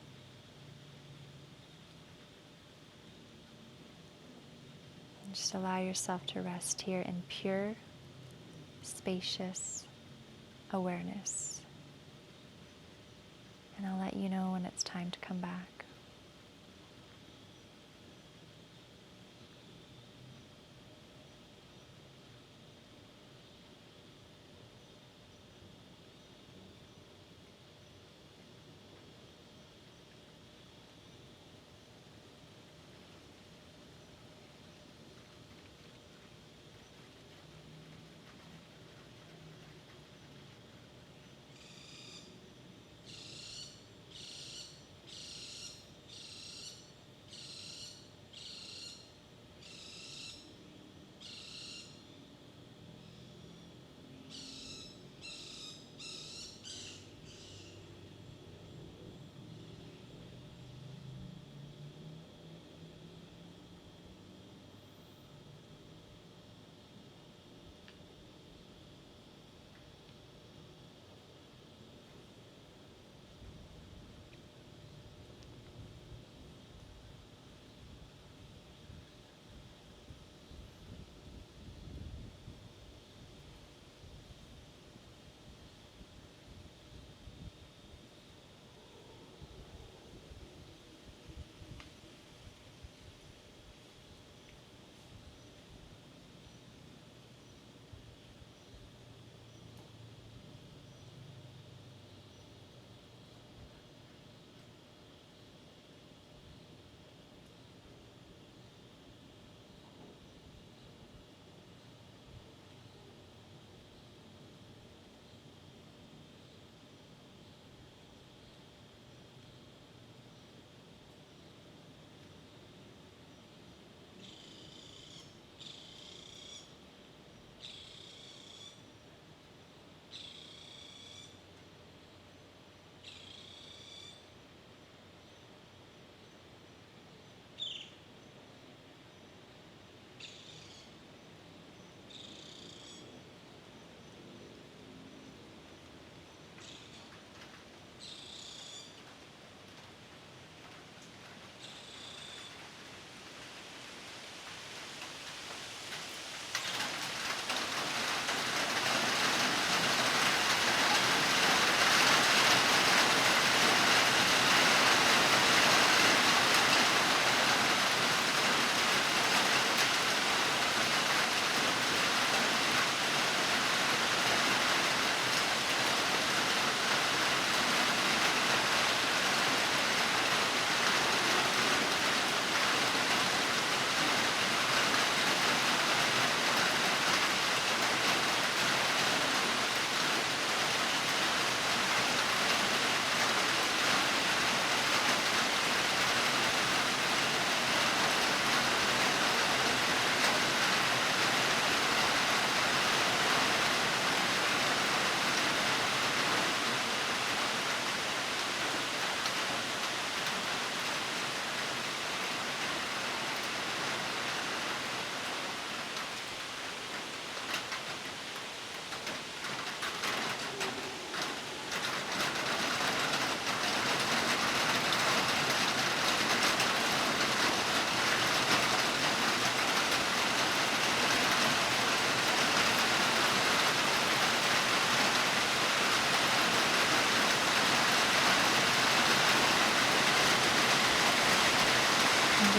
And just allow yourself to rest here in pure, spacious awareness. And I'll let you know when it's time to come back.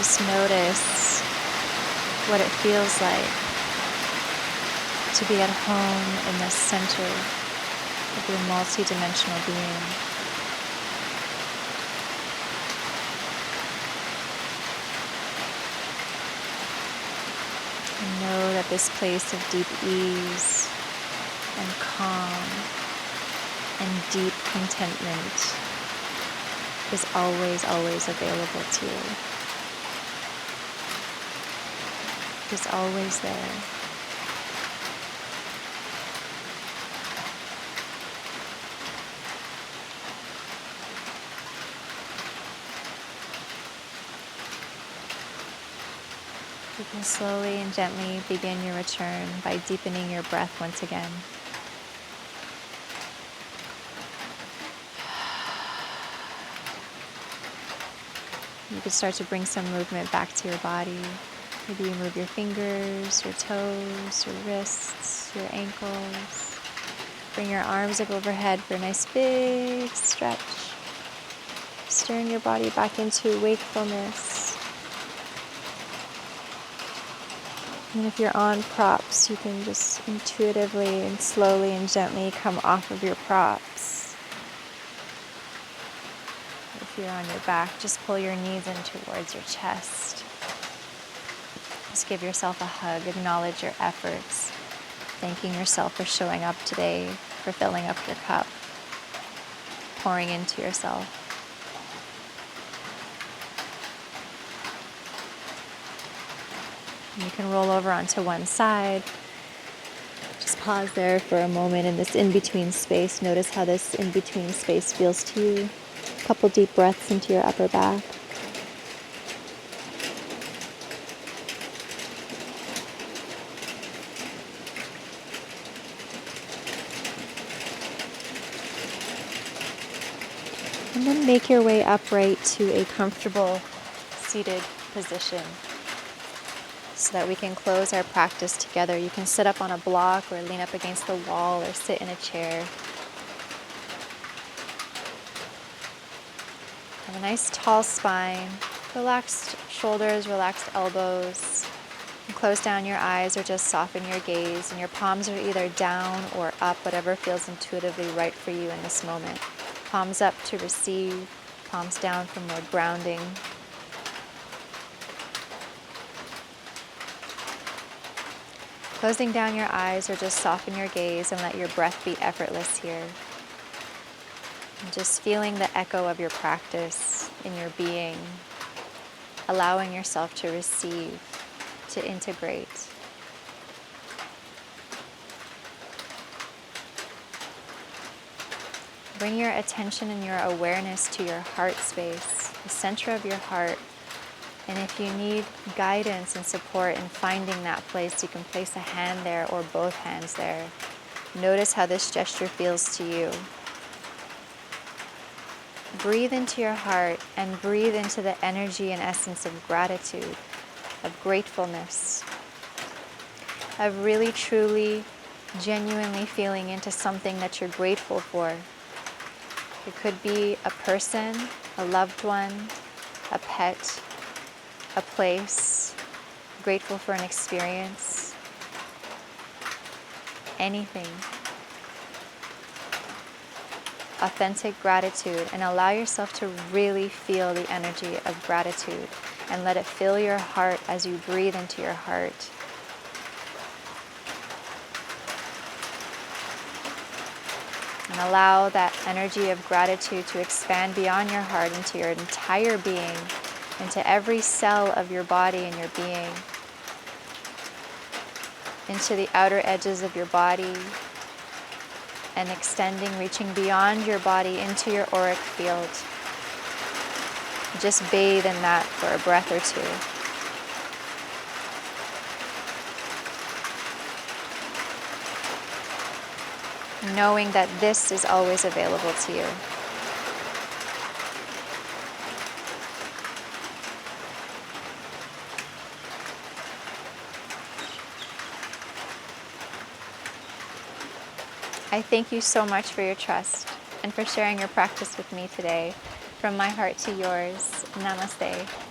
Just notice what it feels like to be at home in the center of your multidimensional being. And know that this place of deep ease and calm and deep contentment is always, always available to you. Is always there. You can slowly and gently begin your return by deepening your breath once again. You can start to bring some movement back to your body. Maybe you move your fingers, your toes, your wrists, your ankles. Bring your arms up overhead for a nice big stretch. Stirring your body back into wakefulness. And if you're on props, you can just intuitively and slowly and gently come off of your props. If you're on your back, just pull your knees in towards your chest. Just give yourself a hug, acknowledge your efforts, thanking yourself for showing up today, for filling up your cup, pouring into yourself. You can roll over onto one side. Just pause there for a moment in this in-between space. Notice how this in-between space feels to you. A couple deep breaths into your upper back. And then make your way upright to a comfortable seated position so that we can close our practice together. You can sit up on a block or lean up against the wall or sit in a chair. Have a nice tall spine, relaxed shoulders, relaxed elbows. And close down your eyes or just soften your gaze, and your palms are either down or up, whatever feels intuitively right for you in this moment. Palms up to receive, palms down for more grounding. Closing down your eyes or just soften your gaze and let your breath be effortless here. And just feeling the echo of your practice in your being, allowing yourself to receive, to integrate. Bring your attention and your awareness to your heart space, the center of your heart. And if you need guidance and support in finding that place, you can place a hand there or both hands there. Notice how this gesture feels to you. Breathe into your heart and breathe into the energy and essence of gratitude, of gratefulness, of really, truly, genuinely feeling into something that you're grateful for. It could be a person, a loved one, a pet, a place, grateful for an experience, anything. Authentic gratitude, and allow yourself to really feel the energy of gratitude and let it fill your heart as you breathe into your heart. And allow that energy of gratitude to expand beyond your heart into your entire being, into every cell of your body and your being, into the outer edges of your body, and extending, reaching beyond your body into your auric field. Just bathe in that for a breath or two. Knowing that this is always available to you. I thank you so much for your trust and for sharing your practice with me today. From my heart to yours, namaste.